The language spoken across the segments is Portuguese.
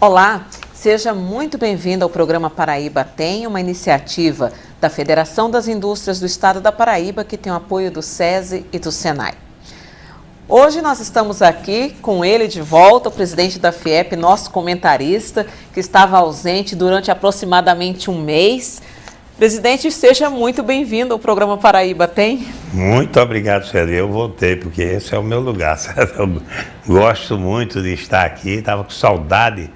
Olá, seja muito bem-vindo ao programa Paraíba Tem, uma iniciativa da Federação das Indústrias do Estado da Paraíba, que tem o apoio do SESI e do SENAI. Hoje nós estamos aqui com ele de volta, o presidente da FIEP, nosso comentarista, que estava ausente durante aproximadamente um mês. Presidente, seja muito bem-vindo ao programa Paraíba Tem. Muito obrigado, Célia. Eu voltei, porque esse é o meu lugar, certo? Eu gosto muito de estar aqui, estava com saudade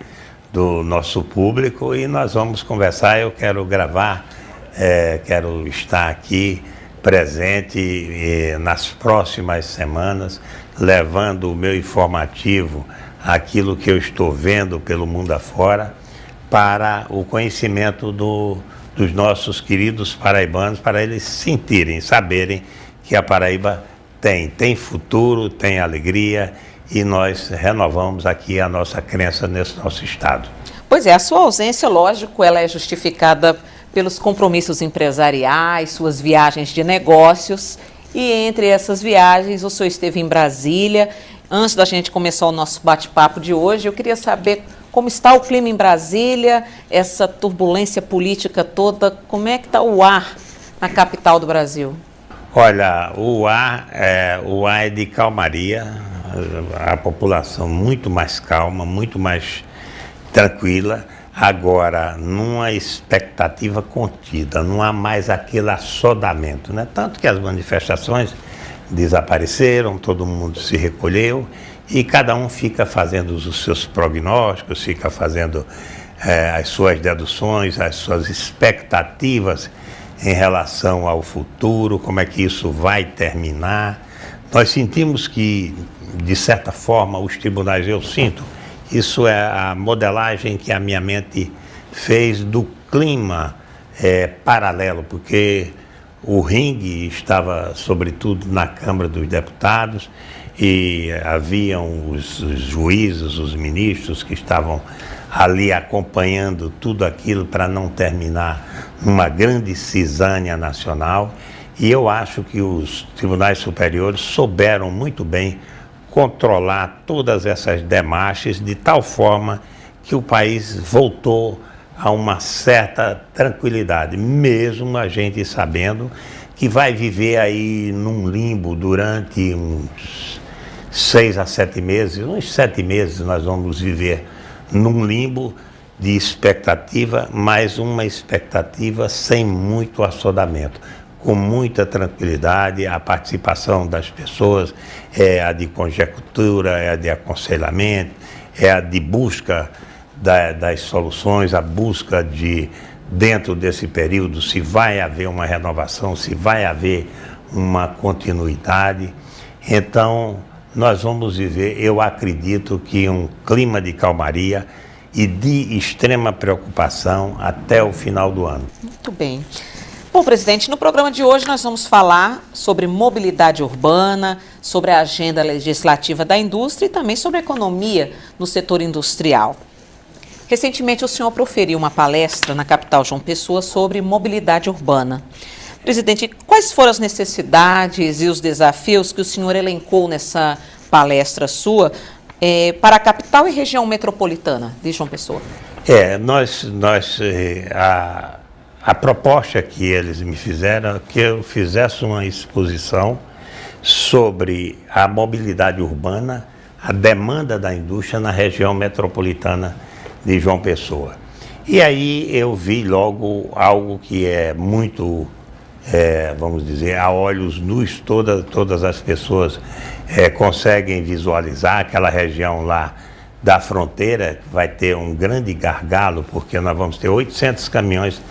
do nosso público e nós vamos conversar. Eu quero gravar, quero estar aqui presente nas próximas semanas, levando o meu informativo, aquilo que eu estou vendo pelo mundo afora, para o conhecimento dos nossos queridos paraibanos, para eles sentirem, saberem que a Paraíba tem futuro, tem alegria, e nós renovamos aqui a nossa crença nesse nosso estado. Pois é, a sua ausência, lógico, ela é justificada pelos compromissos empresariais, suas viagens de negócios, e entre essas viagens o senhor esteve em Brasília. Antes da gente começar o nosso bate-papo de hoje, eu queria saber como está o clima em Brasília, essa turbulência política toda, como é que está o ar na capital do Brasil? Olha, o ar é de calmaria, a população muito mais calma, muito mais tranquila, agora numa expectativa contida, não há mais aquele assodamento, né? Tanto que as manifestações desapareceram, todo mundo se recolheu e cada um fica fazendo os seus prognósticos, fica fazendo as suas deduções, as suas expectativas em relação ao futuro, como é que isso vai terminar. Nós sentimos que, de certa forma, os tribunais, eu sinto, isso é a modelagem que a minha mente fez do clima paralelo, porque o ringue estava, sobretudo, na Câmara dos Deputados e haviam os juízes, os ministros que estavam ali acompanhando tudo aquilo para não terminar numa grande cisânia nacional. E eu acho que os tribunais superiores souberam muito bem controlar todas essas demarches de tal forma que o país voltou a uma certa tranquilidade, mesmo a gente sabendo que vai viver aí num limbo durante uns 6 a 7 meses, uns 7 meses nós vamos viver num limbo de expectativa, mas uma expectativa sem muito assodamento, com muita tranquilidade. A participação das pessoas é a de conjectura, é a de aconselhamento, é a de busca das soluções, a busca de, dentro desse período, se vai haver uma renovação, se vai haver uma continuidade. Então, nós vamos viver, eu acredito que um clima de calmaria e de extrema preocupação até o final do ano. Muito bem. Bom, presidente, no programa de hoje nós vamos falar sobre mobilidade urbana, sobre a agenda legislativa da indústria e também sobre a economia no setor industrial. Recentemente o senhor proferiu uma palestra na capital João Pessoa sobre mobilidade urbana. Presidente, quais foram as necessidades e os desafios que o senhor elencou nessa palestra sua para a capital e região metropolitana de João Pessoa? A proposta que eles me fizeram é que eu fizesse uma exposição sobre a mobilidade urbana, a demanda da indústria na região metropolitana de João Pessoa. E aí eu vi logo algo que é muito, vamos dizer, a olhos nus, todas as pessoas conseguem visualizar aquela região lá da fronteira, que vai ter um grande gargalo, porque nós vamos ter 800 caminhões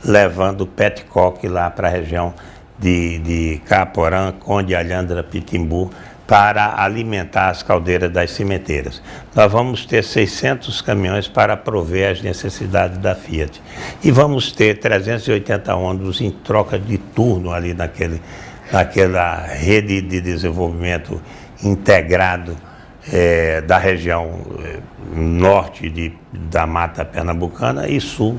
levando petcock lá para a região de Caporã, Conde, Alhandra, Pitimbu, para alimentar as caldeiras das cimenteiras. Nós vamos ter 600 caminhões para prover as necessidades da Fiat. E vamos ter 380 ônibus em troca de turno ali naquela rede de desenvolvimento integrado da região norte da Mata Pernambucana e sul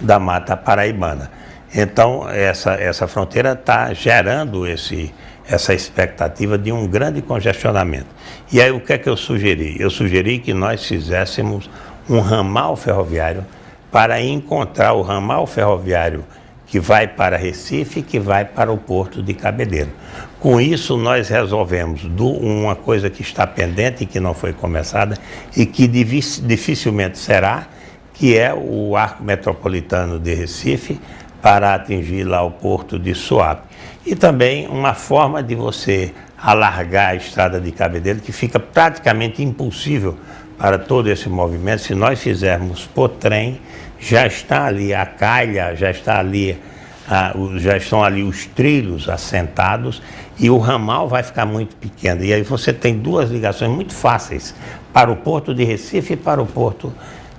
da Mata Paraibana. Então, essa fronteira está gerando essa expectativa de um grande congestionamento. E aí, o que é que eu sugeri? Eu sugeri que nós fizéssemos um ramal ferroviário para encontrar o ramal ferroviário que vai para Recife e que vai para o Porto de Cabedelo. Com isso, nós resolvemos uma coisa que está pendente e que não foi começada e que dificilmente será, que é o arco metropolitano de Recife para atingir lá o Porto de Suape. E também uma forma de você alargar a estrada de Cabedelo, que fica praticamente impossível para todo esse movimento. Se nós fizermos por trem, já está ali a calha, já estão ali os trilhos assentados e o ramal vai ficar muito pequeno. E aí você tem duas ligações muito fáceis para o Porto de Recife e para o Porto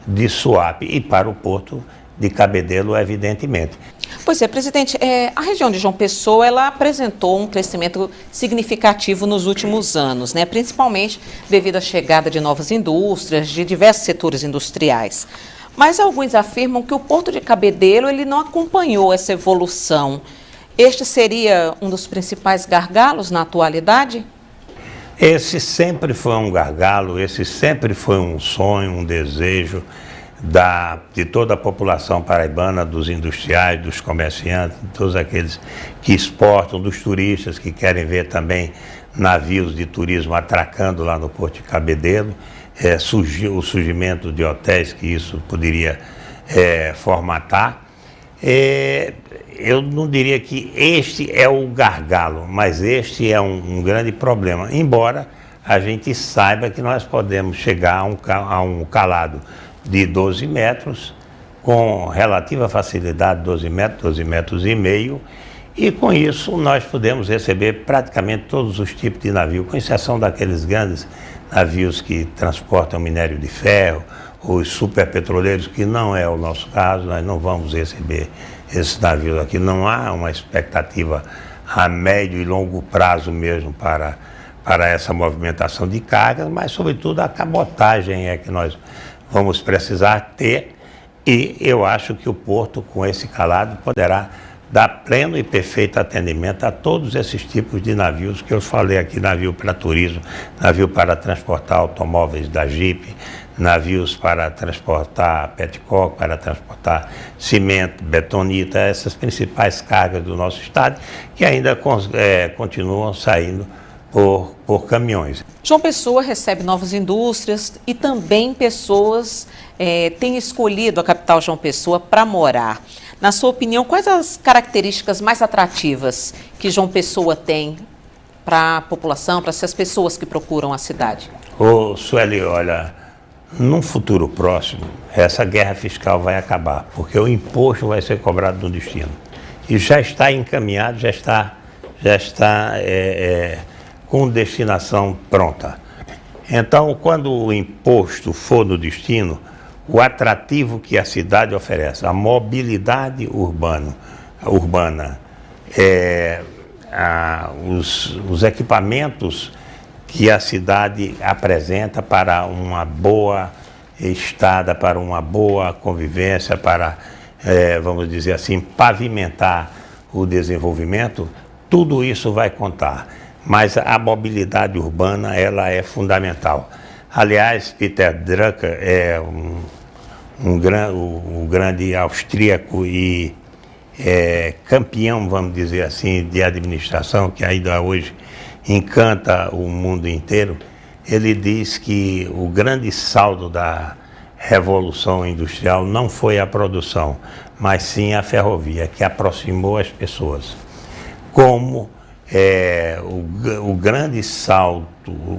de Suape e para o Porto de Cabedelo, evidentemente. Pois é, presidente, a região de João Pessoa, ela apresentou um crescimento significativo nos últimos anos, né? Principalmente devido à chegada de novas indústrias, de diversos setores industriais. Mas alguns afirmam que o Porto de Cabedelo ele não acompanhou essa evolução. Este seria um dos principais gargalos na atualidade? Esse sempre foi um gargalo, esse sempre foi um sonho, um desejo de toda a população paraibana, dos industriais, dos comerciantes, de todos aqueles que exportam, dos turistas que querem ver também navios de turismo atracando lá no Porto de Cabedelo. Surgiu o surgimento de hotéis que isso poderia formatar. Eu não diria que este é o gargalo, mas este é um grande problema, embora a gente saiba que nós podemos chegar a um calado de 12 metros, com relativa facilidade, 12 metros e meio, e com isso nós podemos receber praticamente todos os tipos de navio, com exceção daqueles grandes navios que transportam minério de ferro, os superpetroleiros, que não é o nosso caso, nós não vamos receber esses navios aqui, não há uma expectativa a médio e longo prazo mesmo para essa movimentação de cargas, mas sobretudo a cabotagem é que nós vamos precisar ter, e eu acho que o Porto, com esse calado, poderá dar pleno e perfeito atendimento a todos esses tipos de navios que eu falei aqui: navio para turismo, navio para transportar automóveis da Jeep, navios para transportar petcock, para transportar cimento, betonita, essas principais cargas do nosso estado, que ainda continuam saindo por caminhões. João Pessoa recebe novas indústrias e também pessoas têm escolhido a capital João Pessoa para morar. Na sua opinião, quais as características mais atrativas que João Pessoa tem para a população, para essas pessoas que procuram a cidade? Sueli, olha, num futuro próximo, essa guerra fiscal vai acabar, porque o imposto vai ser cobrado no destino. E já está encaminhado, já está com destinação pronta. Então, quando o imposto for no destino, o atrativo que a cidade oferece, a mobilidade urbana, os equipamentos que a cidade apresenta para uma boa estada, para uma boa convivência, para, vamos dizer assim, pavimentar o desenvolvimento, tudo isso vai contar. Mas a mobilidade urbana, ela é fundamental. Aliás, Peter Drucker é um grande austríaco e campeão, vamos dizer assim, de administração, que ainda hoje encanta o mundo inteiro. Ele diz que o grande saldo da Revolução Industrial não foi a produção, mas sim a ferrovia, que aproximou as pessoas. Como o grande saldo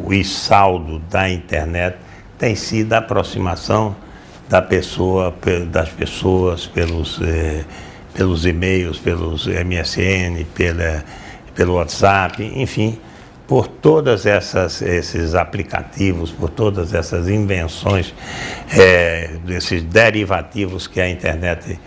e saldo da internet tem sido a aproximação das pessoas pelos e-mails, pelos MSN, pelo WhatsApp, enfim, por todos esses aplicativos, por todas essas invenções, desses derivativos que a internet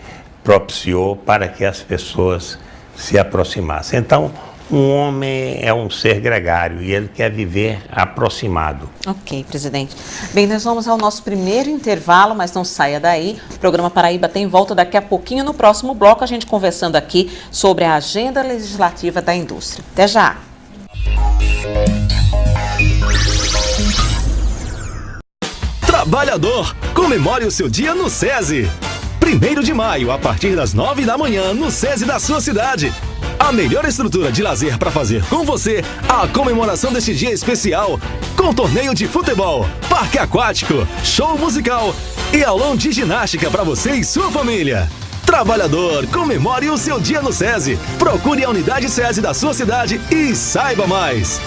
propiciou para que as pessoas se aproximassem. Então, um homem é um ser gregário e ele quer viver aproximado. Ok, presidente. Bem, nós vamos ao nosso primeiro intervalo, mas não saia daí. O programa Paraíba tem volta daqui a pouquinho. No próximo bloco, a gente conversando aqui sobre a agenda legislativa da indústria. Até já! Trabalhador, comemore o seu dia no SESI. 1º de maio, a partir das 9 da manhã, no SESI da sua cidade. A melhor estrutura de lazer para fazer com você a comemoração deste dia especial, com torneio de futebol, parque aquático, show musical e aulão de ginástica para você e sua família. Trabalhador, comemore o seu dia no SESI. Procure a unidade SESI da sua cidade e saiba mais.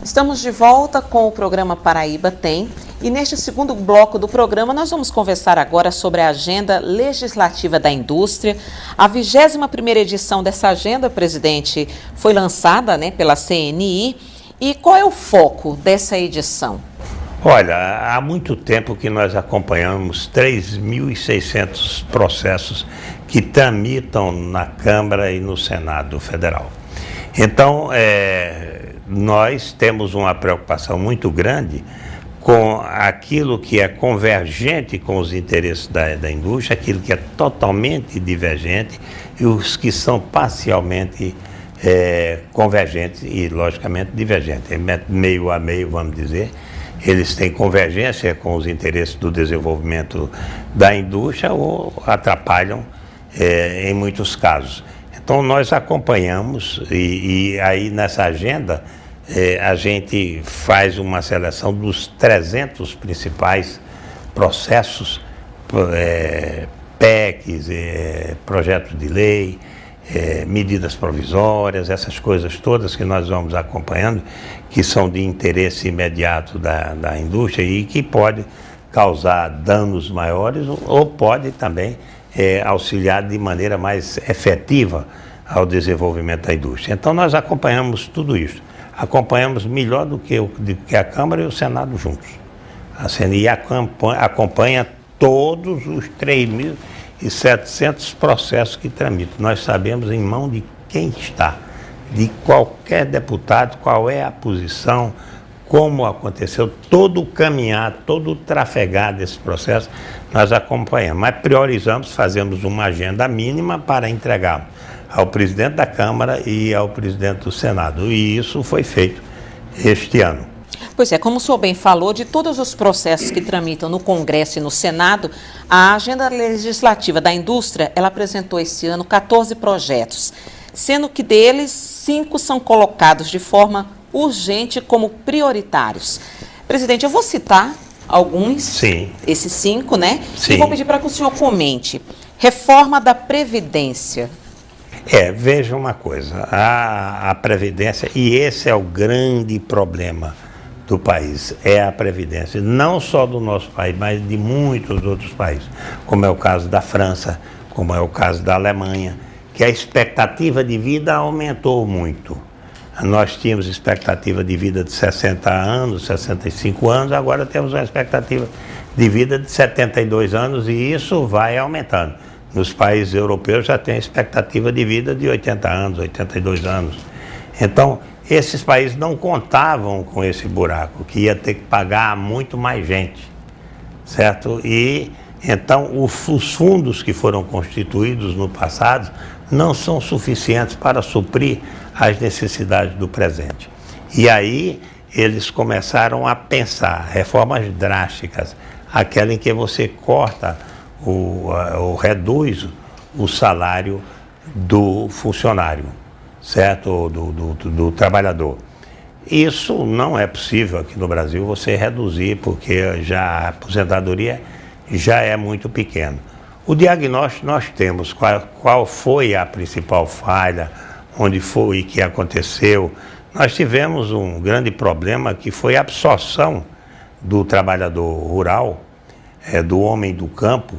Estamos de volta com o programa Paraíba Tem. E neste segundo bloco do programa, nós vamos conversar agora sobre a Agenda Legislativa da Indústria. A 21ª edição dessa agenda, presidente, foi lançada, pela CNI. E qual é o foco dessa edição? Olha, há muito tempo que nós acompanhamos 3.600 processos que tramitam na Câmara e no Senado Federal. Então, nós temos uma preocupação muito grande com aquilo que é convergente com os interesses da indústria, aquilo que é totalmente divergente e os que são parcialmente convergentes e, logicamente, divergentes. Meio a meio, vamos dizer, eles têm convergência com os interesses do desenvolvimento da indústria ou atrapalham em muitos casos. Então, nós acompanhamos e aí nessa agenda a gente faz uma seleção dos 300 principais processos, PECs, projetos de lei, medidas provisórias, essas coisas todas que nós vamos acompanhando, que são de interesse imediato da indústria e que pode causar danos maiores ou pode também auxiliar de maneira mais efetiva ao desenvolvimento da indústria. Então nós acompanhamos tudo isso. Acompanhamos melhor do que a Câmara e o Senado juntos. A CNI acompanha todos os 3.700 processos que tramitam. Nós sabemos em mão de quem está, de qualquer deputado, qual é a posição, como aconteceu, todo o caminhar, todo o trafegar desse processo, nós acompanhamos. Mas priorizamos, fazemos uma agenda mínima para entregar ao presidente da Câmara e ao presidente do Senado. E isso foi feito este ano. Pois é, como o senhor bem falou, de todos os processos que tramitam no Congresso e no Senado, a Agenda Legislativa da Indústria, ela apresentou esse ano 14 projetos, sendo que deles 5 são colocados de forma urgente como prioritários. Presidente, eu vou citar alguns, Sim. Esses 5, Sim. E vou pedir para que o senhor comente. Reforma da Previdência. Veja uma coisa, a Previdência, e esse é o grande problema do país, é a Previdência, não só do nosso país, mas de muitos outros países, como é o caso da França, como é o caso da Alemanha, que a expectativa de vida aumentou muito. Nós tínhamos expectativa de vida de 60 anos, 65 anos, agora temos uma expectativa de vida de 72 anos e isso vai aumentando. Nos países europeus já tem expectativa de vida de 80 anos, 82 anos. Então, esses países não contavam com esse buraco, que ia ter que pagar muito mais gente, certo? E, então, os fundos que foram constituídos no passado não são suficientes para suprir as necessidades do presente. E aí, eles começaram a pensar reformas drásticas, aquela em que você corta ou reduz o salário do funcionário, certo? Do trabalhador. Isso não é possível aqui no Brasil você reduzir, porque já a aposentadoria já é muito pequena. O diagnóstico nós temos, qual foi a principal falha, onde foi que aconteceu. Nós tivemos um grande problema que foi a absorção do trabalhador rural, do homem do campo,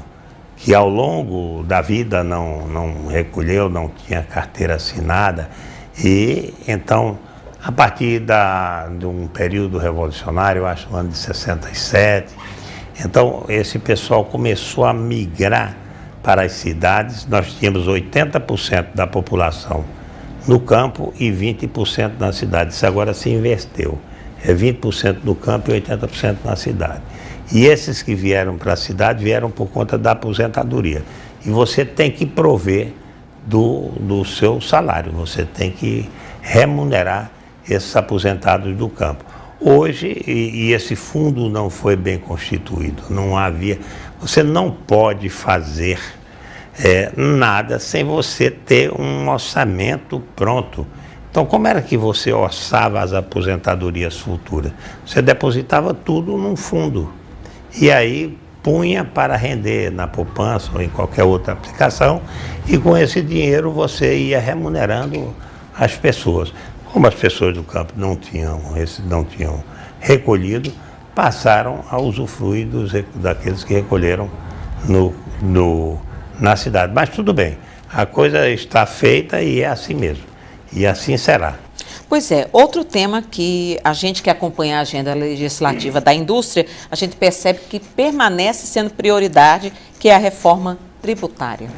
que ao longo da vida não recolheu, não tinha carteira assinada. E então, a partir de um período revolucionário, eu acho no ano de 67, então esse pessoal começou a migrar para as cidades. Nós tínhamos 80% da população no campo e 20% na cidade. Isso agora se inverteu. É 20% no campo e 80% na cidade. E esses que vieram para a cidade vieram por conta da aposentadoria. E você tem que prover do seu salário, você tem que remunerar esses aposentados do campo. Hoje, e esse fundo não foi bem constituído, não havia, você não pode fazer nada sem você ter um orçamento pronto. Então, como era que você orçava as aposentadorias futuras? Você depositava tudo num fundo e aí punha para render na poupança ou em qualquer outra aplicação, e com esse dinheiro você ia remunerando as pessoas. Como as pessoas do campo não tinham recolhido, passaram a usufruir daqueles que recolheram na cidade. Mas tudo bem, a coisa está feita e é assim mesmo, e assim será. Pois é, outro tema que a gente que acompanha a agenda legislativa da indústria, a gente percebe que permanece sendo prioridade, que é a reforma tributária.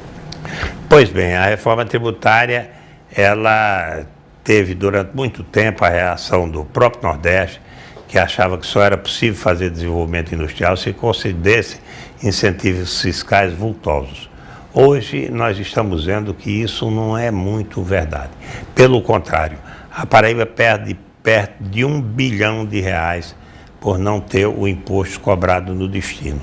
Pois bem, a reforma tributária, ela teve durante muito tempo a reação do próprio Nordeste, que achava que só era possível fazer desenvolvimento industrial se concedesse incentivos fiscais vultosos. Hoje nós estamos vendo que isso não é muito verdade. Pelo contrário, a Paraíba perde perto de R$1 bilhão por não ter o imposto cobrado no destino.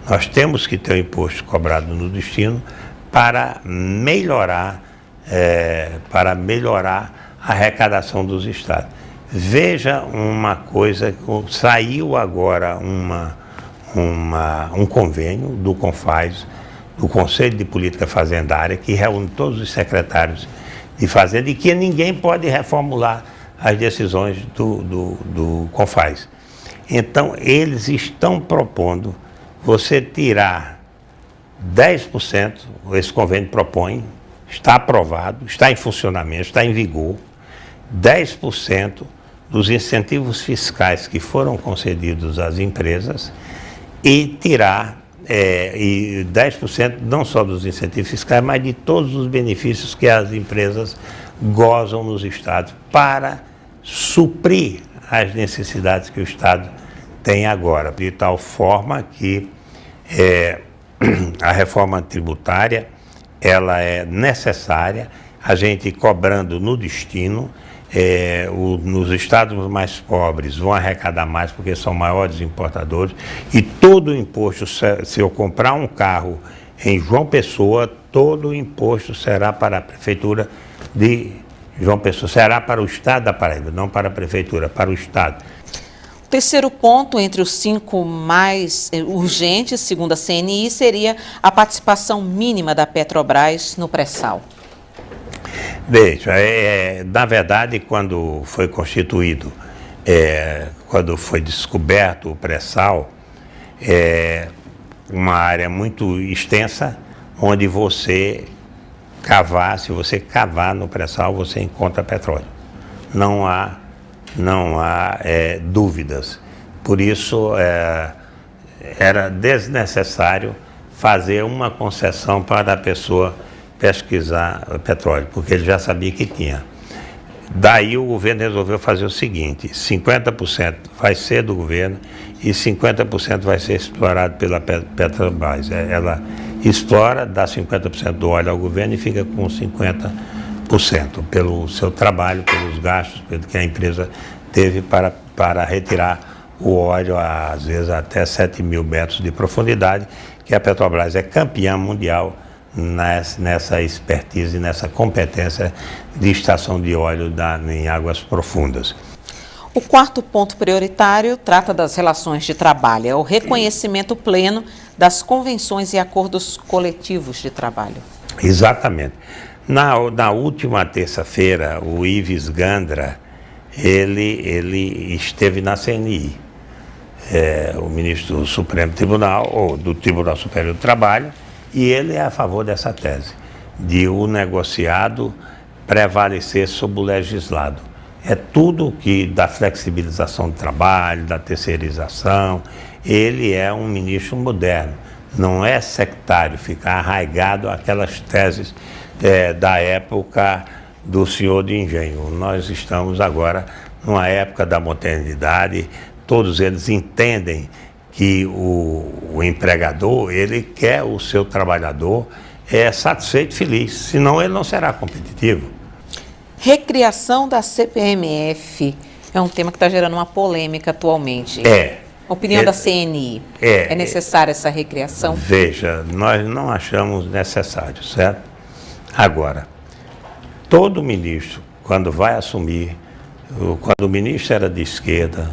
Nós temos que ter o imposto cobrado no destino para melhorar a arrecadação dos estados. Veja uma coisa, saiu agora um convênio do CONFAZ, do Conselho de Política Fazendária, que reúne todos os secretários de Fazenda e que ninguém pode reformular as decisões do CONFAZ. Então, eles estão propondo você tirar 10%, esse convênio propõe, está aprovado, está em funcionamento, está em vigor, 10% dos incentivos fiscais que foram concedidos às empresas e tirar e 10% não só dos incentivos fiscais, mas de todos os benefícios que as empresas gozam nos estados para suprir as necessidades que o estado tem agora, de tal forma que a reforma tributária ela é necessária, a gente cobrando no destino. Nos estados mais pobres vão arrecadar mais porque são maiores importadores, e todo o imposto, se eu comprar um carro em João Pessoa, todo o imposto será para a prefeitura de João Pessoa, será para o estado da Paraíba, não para a prefeitura, para o estado. O terceiro ponto, entre os 5 mais urgentes, segundo a CNI, seria a participação mínima da Petrobras no pré-sal. Veja, na verdade, quando foi constituído, quando foi descoberto o pré-sal, uma área muito extensa, onde você cavar, se você cavar no pré-sal, você encontra petróleo. Não há dúvidas. Por isso, era desnecessário fazer uma concessão para a pessoa pesquisar petróleo, porque ele já sabia que tinha. Daí o governo resolveu fazer o seguinte: 50% vai ser do governo e 50% vai ser explorado pela Petrobras. Ela explora, dá 50% do óleo ao governo e fica com 50% pelo seu trabalho, pelos gastos que a empresa teve para retirar o óleo, às vezes até 7.000 metros de profundidade, que a Petrobras é campeã mundial nessa expertise, nessa competência de extração de óleo em águas profundas. O quarto ponto prioritário trata das relações de trabalho, é o reconhecimento pleno das convenções e acordos coletivos de trabalho. Exatamente. Na última terça-feira, o Ives Gandra, ele esteve na CNI, o ministro do Supremo Tribunal, ou do Tribunal Superior do Trabalho, e ele é a favor dessa tese, de o negociado prevalecer sobre o legislado. É tudo que da flexibilização do trabalho, da terceirização. Ele é um ministro moderno, não é sectário, ficar arraigado àquelas teses da época do senhor de engenho. Nós estamos agora numa época da modernidade, todos eles entendem que o empregador, ele quer o seu trabalhador satisfeito e feliz, senão ele não será competitivo. Recriação da CPMF é um tema que está gerando uma polêmica atualmente. Opinião da CNI. É necessária essa recriação? Veja, nós não achamos necessário, certo? Agora, todo ministro, quando vai assumir, quando o ministro era de esquerda,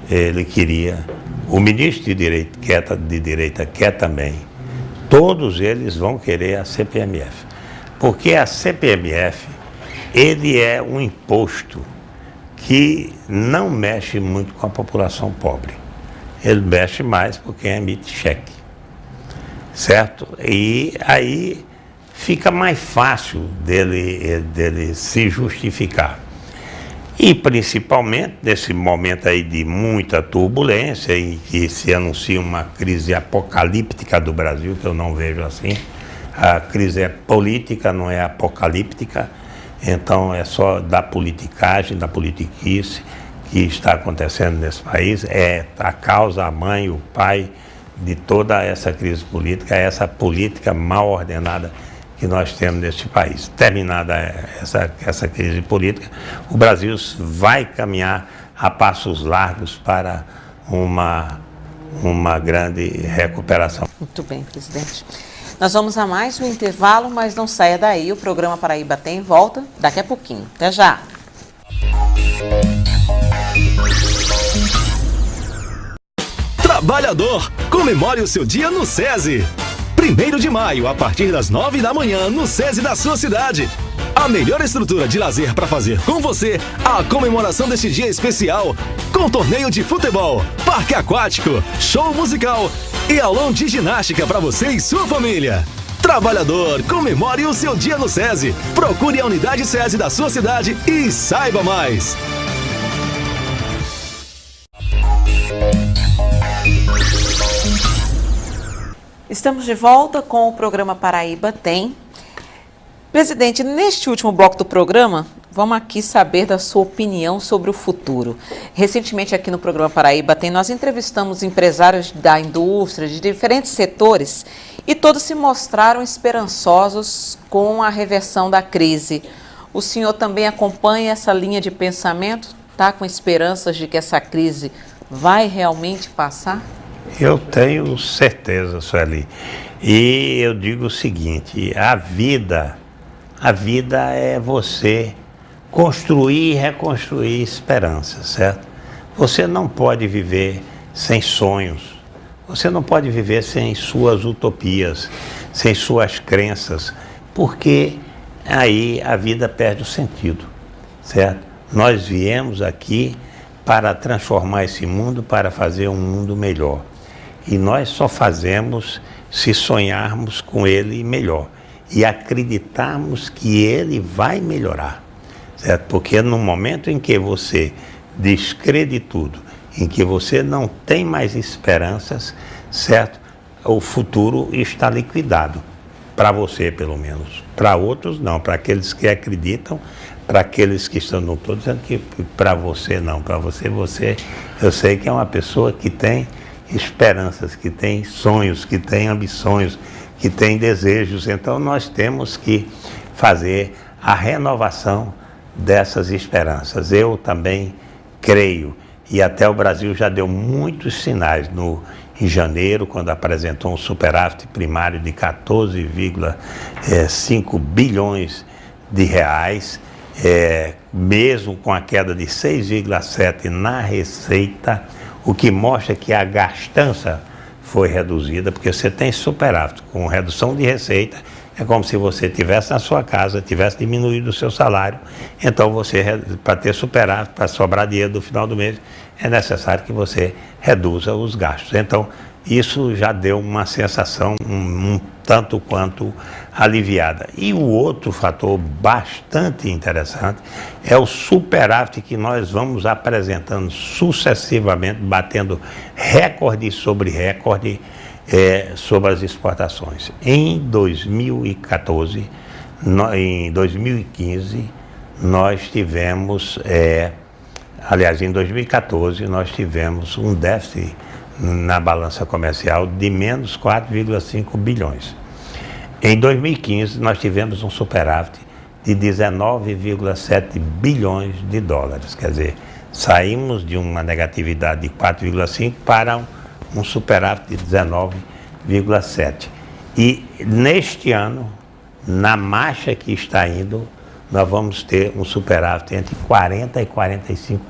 ele queria, o ministro de direita quer também, todos eles vão querer a CPMF. Porque a CPMF, ele é um imposto que não mexe muito com a população pobre. Ele mexe mais por quem emite cheque, certo? E aí fica mais fácil dele se justificar. E principalmente nesse momento aí de muita turbulência, em que se anuncia uma crise apocalíptica do Brasil, que eu não vejo assim. A crise é política, não é apocalíptica, então é só da politicagem, da politiquice que está acontecendo nesse país, é a causa, a mãe, o pai de toda essa crise política, essa política mal ordenada que nós temos neste país. Terminada essa crise política, o Brasil vai caminhar a passos largos para uma grande recuperação. Muito bem, presidente. Nós vamos a mais um intervalo, mas não saia daí. O programa Paraíba Tem volta daqui a pouquinho. Até já! Trabalhador, comemore o seu dia no SESI. 1º de maio, a partir das 9 da manhã, no SESI da sua cidade. A melhor estrutura de lazer para fazer com você a comemoração deste dia especial, com torneio de futebol, parque aquático, show musical e aulão de ginástica para você e sua família. Trabalhador, comemore o seu dia no SESI. Procure a unidade SESI da sua cidade e saiba mais. Estamos de volta com o programa Paraíba Tem. Presidente, neste último bloco do programa, vamos aqui saber da sua opinião sobre o futuro. Recentemente aqui no programa Paraíba Tem, nós entrevistamos empresários da indústria, de diferentes setores, e todos se mostraram esperançosos com a reversão da crise. O senhor também acompanha essa linha de pensamento? Está com esperanças de que essa crise vai realmente passar? Eu tenho certeza, Sueli. E eu digo o seguinte, a vida é você construir e reconstruir esperanças, certo? Você não pode viver sem sonhos, você não pode viver sem suas utopias, sem suas crenças, porque aí a vida perde o sentido, certo? Nós viemos aqui para transformar esse mundo, para fazer um mundo melhor. E nós só fazemos se sonharmos com ele melhor e acreditarmos que ele vai melhorar, certo? Porque no momento em que você descrede tudo, em que você não tem mais esperanças, certo? O futuro está liquidado, para você pelo menos. Para outros não, para aqueles que acreditam, para aqueles que estão, não estou dizendo que para você não, para você, eu sei que é uma pessoa que tem esperanças, que tem sonhos, que tem ambições, que tem desejos. Então nós temos que fazer a renovação dessas esperanças. Eu também creio, e até o Brasil já deu muitos sinais em janeiro, quando apresentou um superávit primário de 14,5 bilhões de reais, mesmo com a queda de 6,7 na receita, o que mostra que a gastança foi reduzida, porque você tem superávit com redução de receita, é como se você tivesse na sua casa, tivesse diminuído o seu salário, então você, para ter superávit, para sobrar dinheiro no final do mês, é necessário que você reduza os gastos. Então, isso já deu uma sensação um tanto quanto aliviada. E o outro fator bastante interessante é o superávit que nós vamos apresentando sucessivamente, batendo recorde sobre recorde sobre as exportações. Em 2014, em 2015, nós tivemos, aliás, em 2014, nós tivemos um déficit na balança comercial de menos 4,5 bilhões. Em 2015, nós tivemos um superávit de 19,7 bilhões de dólares. Quer dizer, saímos de uma negatividade de 4,5 para um superávit de 19,7. E neste ano, na marcha que está indo, nós vamos ter um superávit entre 40 e 45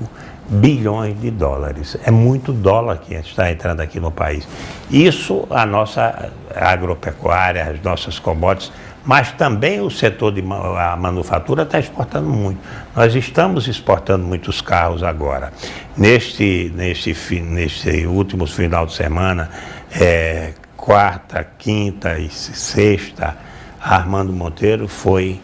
bilhões de dólares. É muito dólar que está entrando aqui no país. Isso, a nossa agropecuária, as nossas commodities, mas também o setor de a manufatura está exportando muito. Nós estamos exportando muitos carros agora. Neste último final de semana, quarta, quinta e sexta, Armando Monteiro foi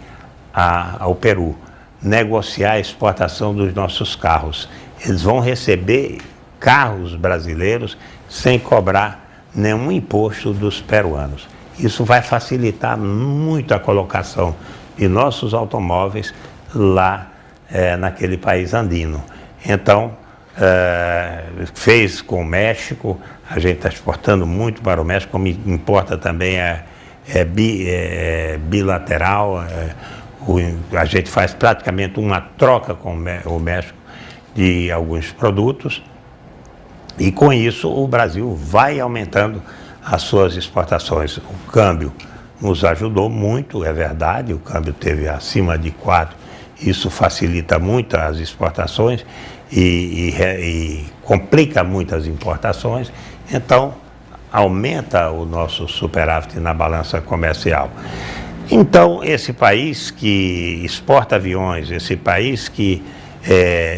ao Peru negociar a exportação dos nossos carros. Eles vão receber carros brasileiros sem cobrar nenhum imposto dos peruanos. Isso vai facilitar muito a colocação de nossos automóveis lá naquele país andino. Então, fez com o México, a gente está exportando muito para o México, como importa também bilateral. A gente faz praticamente uma troca com o México de alguns produtos e com isso o Brasil vai aumentando as suas exportações. O câmbio nos ajudou muito, é verdade, o câmbio teve acima de 4, isso facilita muito as exportações e complica muito as importações, então aumenta o nosso superávit na balança comercial. Então, esse país que exporta aviões, esse país que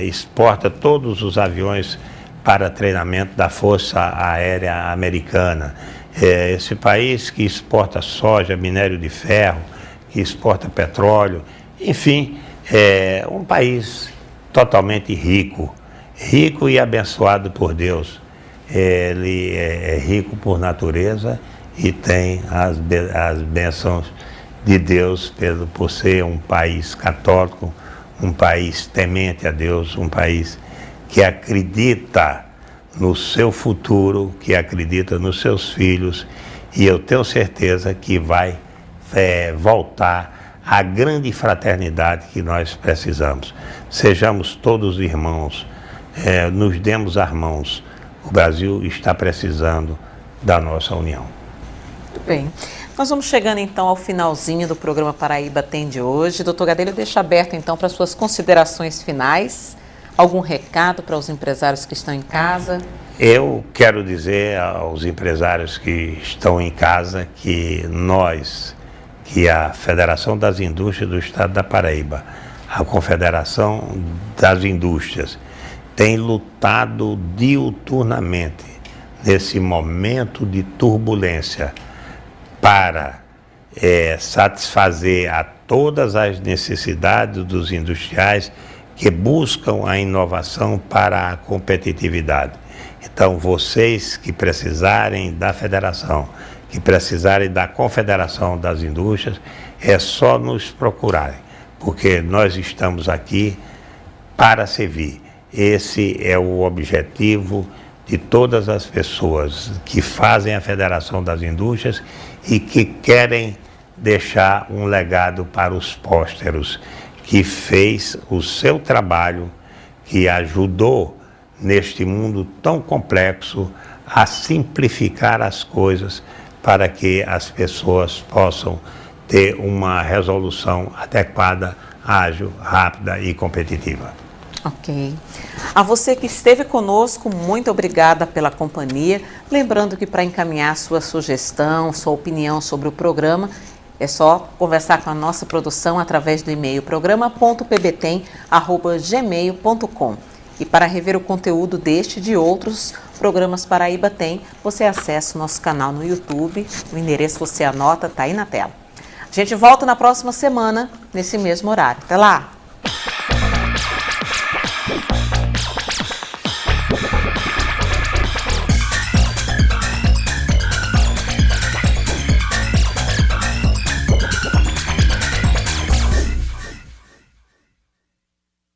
exporta todos os aviões para treinamento da Força Aérea Americana, esse país que exporta soja, minério de ferro, que exporta petróleo, enfim, é um país totalmente rico e abençoado por Deus. Ele é rico por natureza e tem as bênçãos de Deus por ser um país católico, um país temente a Deus, um país que acredita no seu futuro, que acredita nos seus filhos, e eu tenho certeza que vai voltar à grande fraternidade que nós precisamos. Sejamos todos irmãos, nos demos as mãos. O Brasil está precisando da nossa união. Muito bem. Nós vamos chegando então ao finalzinho do programa Paraíba Tem de hoje. Doutor Gadelha, eu deixo aberto então para suas considerações finais. Algum recado para os empresários que estão em casa? Eu quero dizer aos empresários que estão em casa que a Federação das Indústrias do Estado da Paraíba, a Confederação das Indústrias, tem lutado diuturnamente nesse momento de turbulência para satisfazer a todas as necessidades dos industriais que buscam a inovação para a competitividade. Então, vocês que precisarem da federação, que precisarem da Confederação das Indústrias, é só nos procurarem, porque nós estamos aqui para servir. Esse é o objetivo de todas as pessoas que fazem a Federação das Indústrias e que querem deixar um legado para os pósteros, que fez o seu trabalho, que ajudou neste mundo tão complexo a simplificar as coisas para que as pessoas possam ter uma resolução adequada, ágil, rápida e competitiva. Ok. A você que esteve conosco, muito obrigada pela companhia. Lembrando que para encaminhar sua sugestão, sua opinião sobre o programa, é só conversar com a nossa produção através do e-mail programa.pbtem@gmail.com. E para rever o conteúdo deste e de outros programas Paraíba Tem, você acessa o nosso canal no YouTube. O endereço você anota, está aí na tela. A gente volta na próxima semana, nesse mesmo horário. Até lá!